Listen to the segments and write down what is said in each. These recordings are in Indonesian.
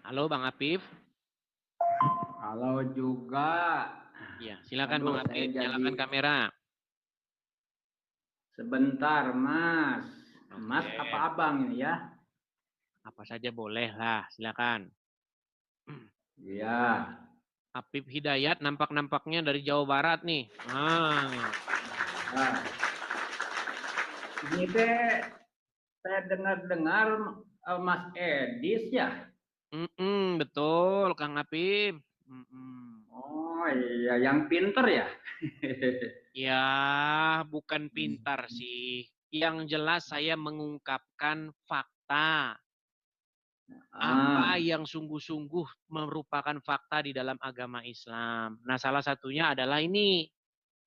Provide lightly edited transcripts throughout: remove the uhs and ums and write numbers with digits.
Halo Bang Apif. Halo juga. Ya, silakan Aduh, Bang saya Apif, jadi nyalakan kamera. sebentar, Mas. Mas Oke, apa abang ini ya? apa saja boleh lah, silakan. Iya. Apif Hidayat nampak-nampaknya dari Jawa Barat nih. Nah, ini teh saya dengar-dengar Mas Edis ya. Betul, Kang Apif. Oh iya, yang pinter ya. Ya, bukan pintar sih. Yang jelas saya mengungkapkan fakta. Apa Ah, yang sungguh-sungguh merupakan fakta di dalam agama Islam. Nah, salah satunya adalah ini.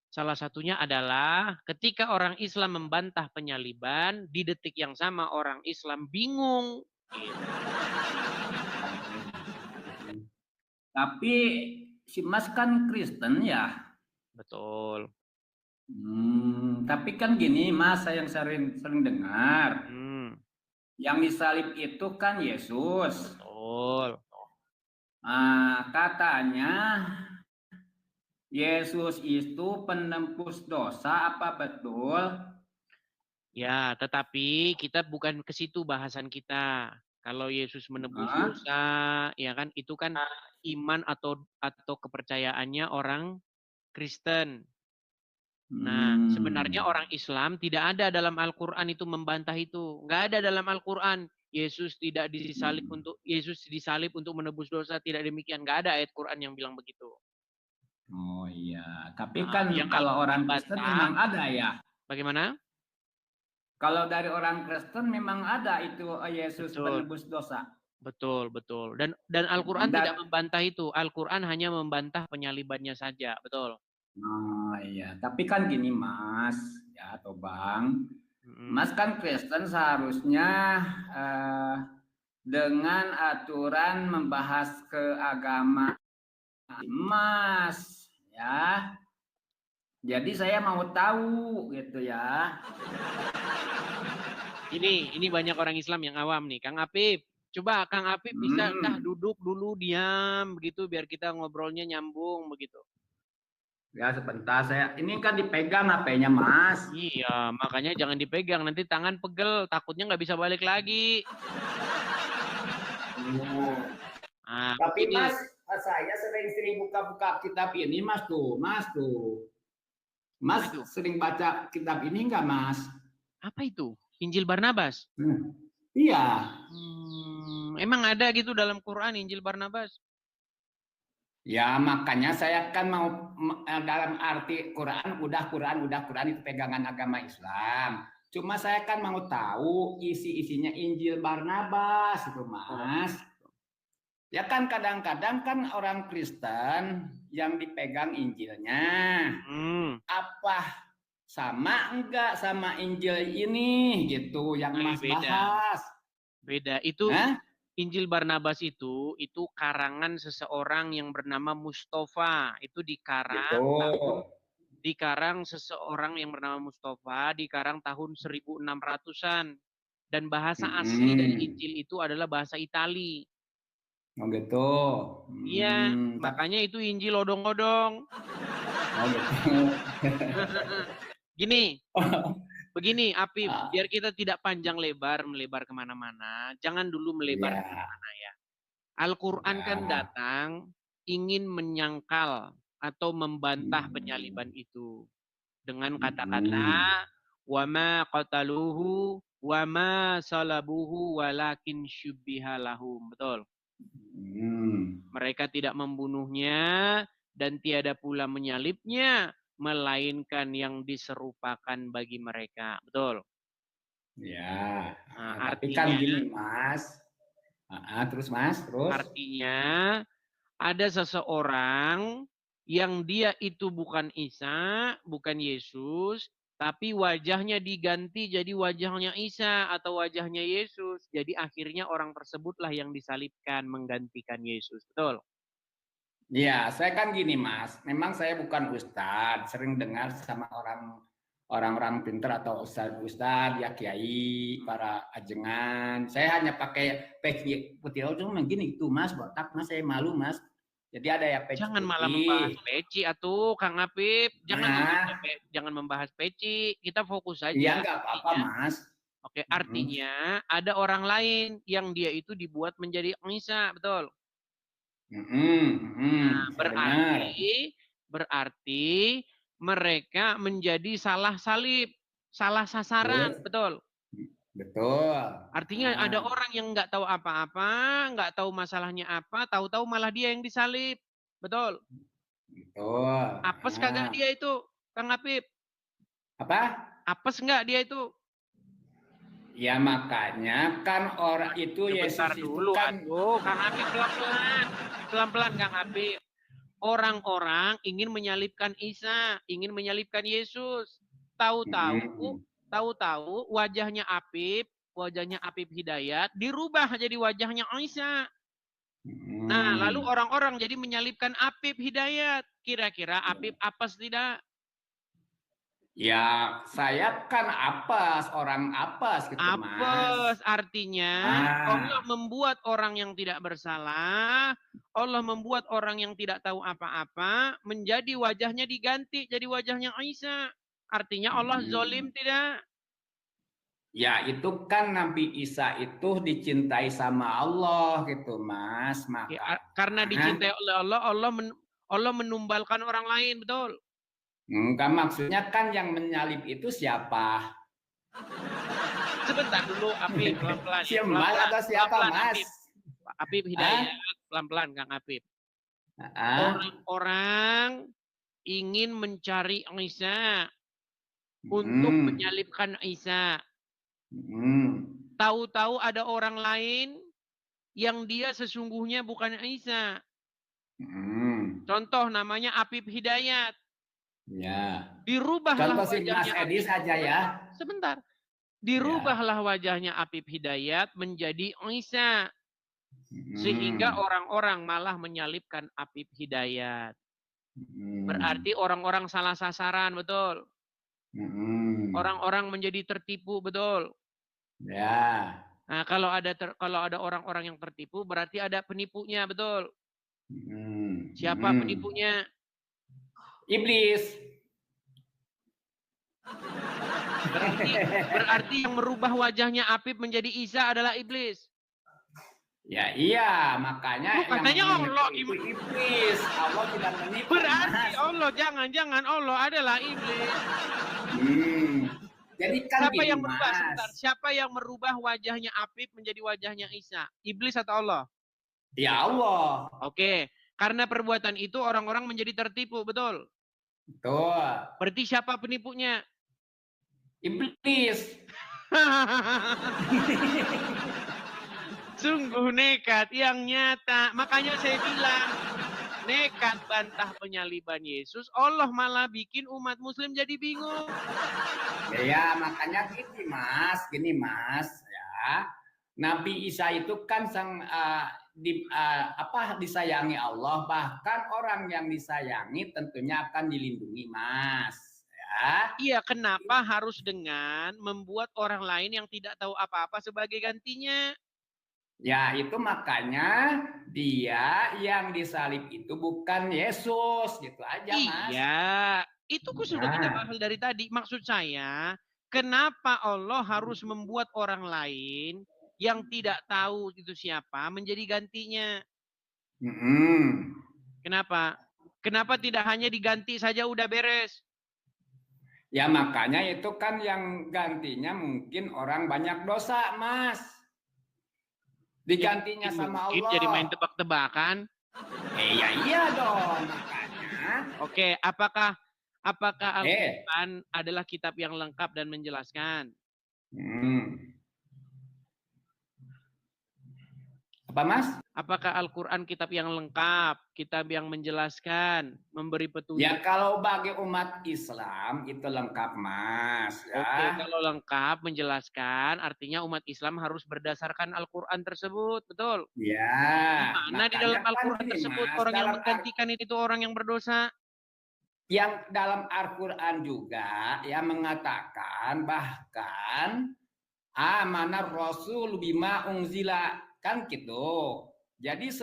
Salah satunya adalah ketika orang Islam membantah penyaliban, di detik yang sama orang Islam bingung. Gitu. tapi si Mas kan Kristen ya. Betul. Tapi kan gini, Mas, saya yang sering dengar. Hmm, Yang disalib itu kan Yesus. betul. Katanya Yesus itu penembus dosa, apa betul? Ya, tetapi kita bukan ke situ bahasan kita. Kalau Yesus menebus Ah, dosa, ya kan itu kan iman atau kepercayaannya orang Kristen. Nah, sebenarnya hmm, orang Islam tidak ada dalam Al-Quran itu membantah itu. Nggak ada dalam Al-Quran. Yesus disalib untuk menebus dosa. Tidak demikian. Nggak ada ayat Quran yang bilang begitu. oh iya. Tapi Nah, kan yang kalau orang Kristen membantah, memang ada ya. bagaimana? Kalau dari orang Kristen memang ada itu Yesus Betul, penebus dosa. betul, betul. Dan Al-Quran tidak Dan, membantah itu. Al-Quran hanya membantah penyalibannya saja. Betul. oh iya. Tapi kan gini Mas, ya atau Bang, Mm-mm. Mas kan Kristen seharusnya eh, dengan aturan membahas keagamaan Mas, ya. Jadi saya mau tahu gitu ya. Ini banyak orang Islam yang awam nih. Kang Apip, coba Kang Apip bisa dah Hmm, duduk dulu diam begitu biar kita ngobrolnya nyambung begitu. ya sebentar saya. Ini kan dipegang HP-nya Mas. Iya, makanya jangan dipegang nanti tangan pegel, takutnya nggak bisa balik lagi. Oh. Nah, Tapi begini. Mas, saya sering-sering buka-buka kitab ini Mas tuh, Mas tuh. Apa Mas itu? sering baca kitab ini enggak Mas? Apa itu? Injil Barnabas. Iya. Emang ada gitu dalam Quran Injil Barnabas? Ya makanya saya kan mau dalam arti Quran itu pegangan agama Islam. Cuma saya kan mau tahu isi-isinya Injil Barnabas itu Oh, Mas. Ya kan kadang-kadang kan orang Kristen yang dipegang Injilnya. hmm, Apa sama enggak sama Injil ini gitu yang Mas beda, bahas? beda. Itu Hah? Injil Barnabas itu karangan seseorang yang bernama Mustafa. Itu Gitu. dikarang seseorang yang bernama Mustafa, dikarang tahun 1600-an. Dan bahasa asli dari Hmm. Injil itu adalah bahasa Itali. Oh gitu. Iya, Tapi makanya itu Injil odong-odong. oh gitu. Gini, begini Apif, Ah, biar kita tidak panjang lebar, melebar kemana-mana, jangan dulu melebar iya, kemana-mana ya. Al-Quran kan ya. datang ingin menyangkal atau membantah Hmm. penyaliban itu dengan Hmm. kata-kata wama qataluhu wama salabuhu walakin syubbiha lahum. Betul. Hmm. Mereka tidak membunuhnya dan tiada pula menyalibnya melainkan yang diserupakan bagi mereka. Betul. Ya. Nah, Tapi kan artinya gini, Mas. Terus Mas, terus. artinya ada seseorang yang dia itu bukan Isa, bukan Yesus, tapi wajahnya diganti jadi wajahnya Isa atau wajahnya Yesus. Jadi akhirnya orang tersebutlah yang disalibkan menggantikan Yesus. Betul? Ya, saya kan gini, Mas. Memang saya bukan ustadz, sering dengar sama orang orang-orang pintar atau ustadz, ya kiai, para ajengan. Saya hanya pakai peci putih. Oh, cuma gini tuh Mas, botak Mas, saya malu Mas. Jadi ada ya peci Jangan malah membahas putih. peci atuh, Kang Apip. Nah, Jangan membahas peci. Kita fokus iya saja. nggak apa-apa Artinya, Mas. oke, Mm-mm. artinya ada orang lain yang dia itu dibuat menjadi Isa, betul? Nah, Saya dengar. berarti mereka menjadi salah salib, salah sasaran, Betul. betul? Betul. Artinya ada Ah, orang yang nggak tahu apa-apa, nggak tahu masalahnya apa, tahu-tahu malah dia yang disalib, betul? betul. Apes kagak Ah, dia itu, Kang Apip? apa? Apes nggak dia itu? Ya makanya kan orang itu Sebentar Yesus itu dulu kan atuh, Kang Apip pelan-pelan. Pelan-pelan Kang Apip. Orang-orang ingin menyalibkan Isa, ingin menyalibkan Yesus. Tahu-tahu, mm, tahu-tahu wajahnya Apip Hidayat dirubah jadi wajahnya Isa. Nah, lalu mm. orang-orang jadi menyalibkan Apip Hidayat. Kira-kira Apip apes tidak? Ya saya kan apes, orang apes gitu Mas. Apes artinya Allah Ah, membuat orang yang tidak bersalah, Allah membuat orang yang tidak tahu apa-apa, menjadi wajahnya diganti jadi wajahnya Isa. Artinya Allah mm. zolim tidak? Ya itu kan Nabi Isa itu dicintai sama Allah gitu Mas. Ya, Makanya karena dicintai oleh Allah, Allah menumbalkan orang lain, betul? enggak, maksudnya kan yang menyalib itu siapa? Sebentar dulu, Apip, pelan-pelan Si ya, Mas pelan-pelan, atau siapa pelan-pelan, Mas? Apip. Apip Ah, Hidayat, pelan-pelan, Kang Apip. ah, Orang-orang ingin mencari Isa untuk hmm, menyalibkan Isa. hmm, Tahu-tahu ada orang lain yang dia sesungguhnya bukan Isa. hmm. Contoh namanya Apip Hidayat. Ya. Dirubahlah Contoh si Mas wajahnya Edi Apip. saja ya. Sebentar. Ya. Dirubahlah wajahnya Apip Hidayat menjadi Isa. Sehingga Hmm, orang-orang malah menyalibkan Apip Hidayat. hmm, Berarti orang-orang salah sasaran, betul. hmm. Orang-orang menjadi tertipu, betul. Ya. Nah, kalau ada orang-orang yang tertipu, berarti ada penipunya, betul. Hmm, Siapa hmm. penipunya? Iblis. Berarti yang merubah wajahnya Apip menjadi Isa adalah iblis. Ya iya, makanya Lu yang katanya menipu Allah. itu iblis. Allah tidak menipu, Berarti Mas. Allah, jangan-jangan Allah adalah iblis. Hmm. Jadi kan Siapa gini, yang merubah? Mas. Sebentar. Siapa yang merubah wajahnya Apip menjadi wajahnya Isa? Iblis atau Allah? Ya Allah. Oke. Karena perbuatan itu orang-orang menjadi tertipu, betul? Betul. Berarti siapa penipunya? Iblis. Sungguh nekat yang nyata. Makanya saya bilang, nekat bantah penyaliban Yesus, Allah malah bikin umat muslim jadi bingung. Ya, makanya gini Mas, ya. Nabi Isa itu kan disayangi Allah, bahkan orang yang disayangi tentunya akan dilindungi, Mas. Ya. Iya, kenapa harus dengan membuat orang lain yang tidak tahu apa-apa sebagai gantinya? Ya, itu makanya dia yang disalib itu bukan Yesus, gitu aja, Mas. Iya, itu sudah kita Nah, bahas dari tadi. Maksud saya, kenapa Allah harus membuat orang lain yang tidak tahu itu siapa menjadi gantinya? mm-mm. Kenapa? Kenapa tidak hanya diganti saja udah beres? Ya makanya itu kan yang gantinya mungkin orang banyak dosa, Mas. Ya Digantinya sama mungkin jadi main Allah. tebak-tebakan. Ya iya dong, makanya. Oke, apakah Eh, Al-Quran adalah kitab yang lengkap dan menjelaskan? hmm. Apa Mas? Apakah Al-Quran kitab yang lengkap, kitab yang menjelaskan, memberi Ya petunjuk? kalau bagi umat Islam itu lengkap Mas. Oke, Ya, kalau lengkap menjelaskan, artinya umat Islam harus berdasarkan Al-Quran tersebut, betul? ya Di mana di makanya dalam kan Al-Quran gini tersebut Mas, orang yang menggantikan itu orang yang berdosa? yang dalam Al-Qur'an juga ya mengatakan bahkan amanar rasul bima unzila, kan gitu. Jadi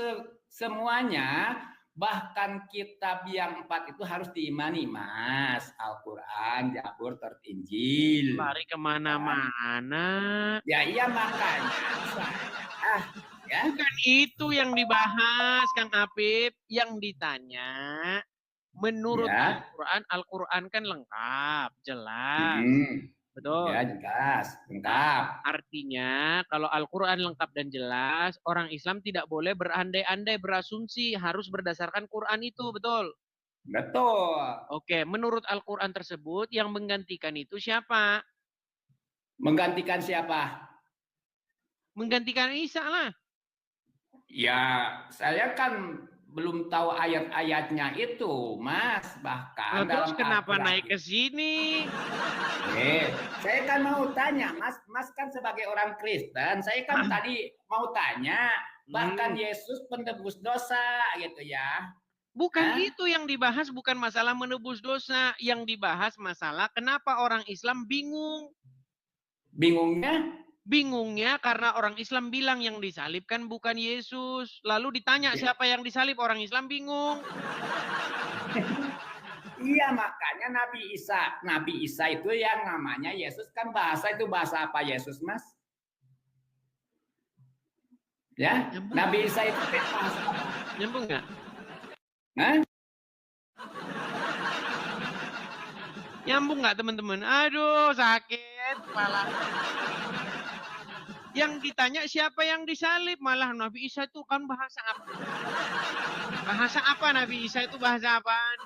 semuanya bahkan kitab yang 4 itu harus diimani, Mas. Al-Qur'an, Zabur, Injil. Lari Kan? kemana-mana. Ya iya makanya saya ya. Bukan itu yang dibahas, Kang Apip. Yang ditanya, menurut Ya. Al-Quran, Al-Quran kan lengkap, jelas. Hmm. Ya, Betul. jelas, Nah, lengkap. artinya kalau Al-Quran lengkap dan jelas, orang Islam tidak boleh berandai-andai, berasumsi, harus berdasarkan Quran itu, betul? Betul. Oke, menurut Al-Quran tersebut, yang menggantikan itu siapa? Menggantikan siapa? Menggantikan Isa lah. Ya, saya kan belum tahu ayat-ayatnya itu, Mas. Bahkan Terus dalam kenapa Al-Quran. naik ke sini? Saya kan mau tanya, Mas kan sebagai orang Kristen, saya kan tadi mau tanya, bahkan Yesus penebus dosa gitu ya. Bukan itu yang dibahas, bukan masalah menebus dosa. Yang dibahas masalah kenapa orang Islam bingung. Bingungnya? Bingungnya karena orang Islam bilang yang disalibkan bukan Yesus. Lalu ditanya siapa yang disalib, orang Islam bingung. Iya, makanya Nabi Isa itu yang namanya Yesus kan bahasa apa Yesus, Mas? Ya, Nyambung. Nabi Isa itu bahasa apa? Nyambung nggak? Hah? Nyambung nggak teman-teman? Aduh, sakit kepala. Yang ditanya siapa yang disalib, malah Nabi Isa itu kan bahasa apa? Bahasa apa Nabi Isa itu bahasa apaan?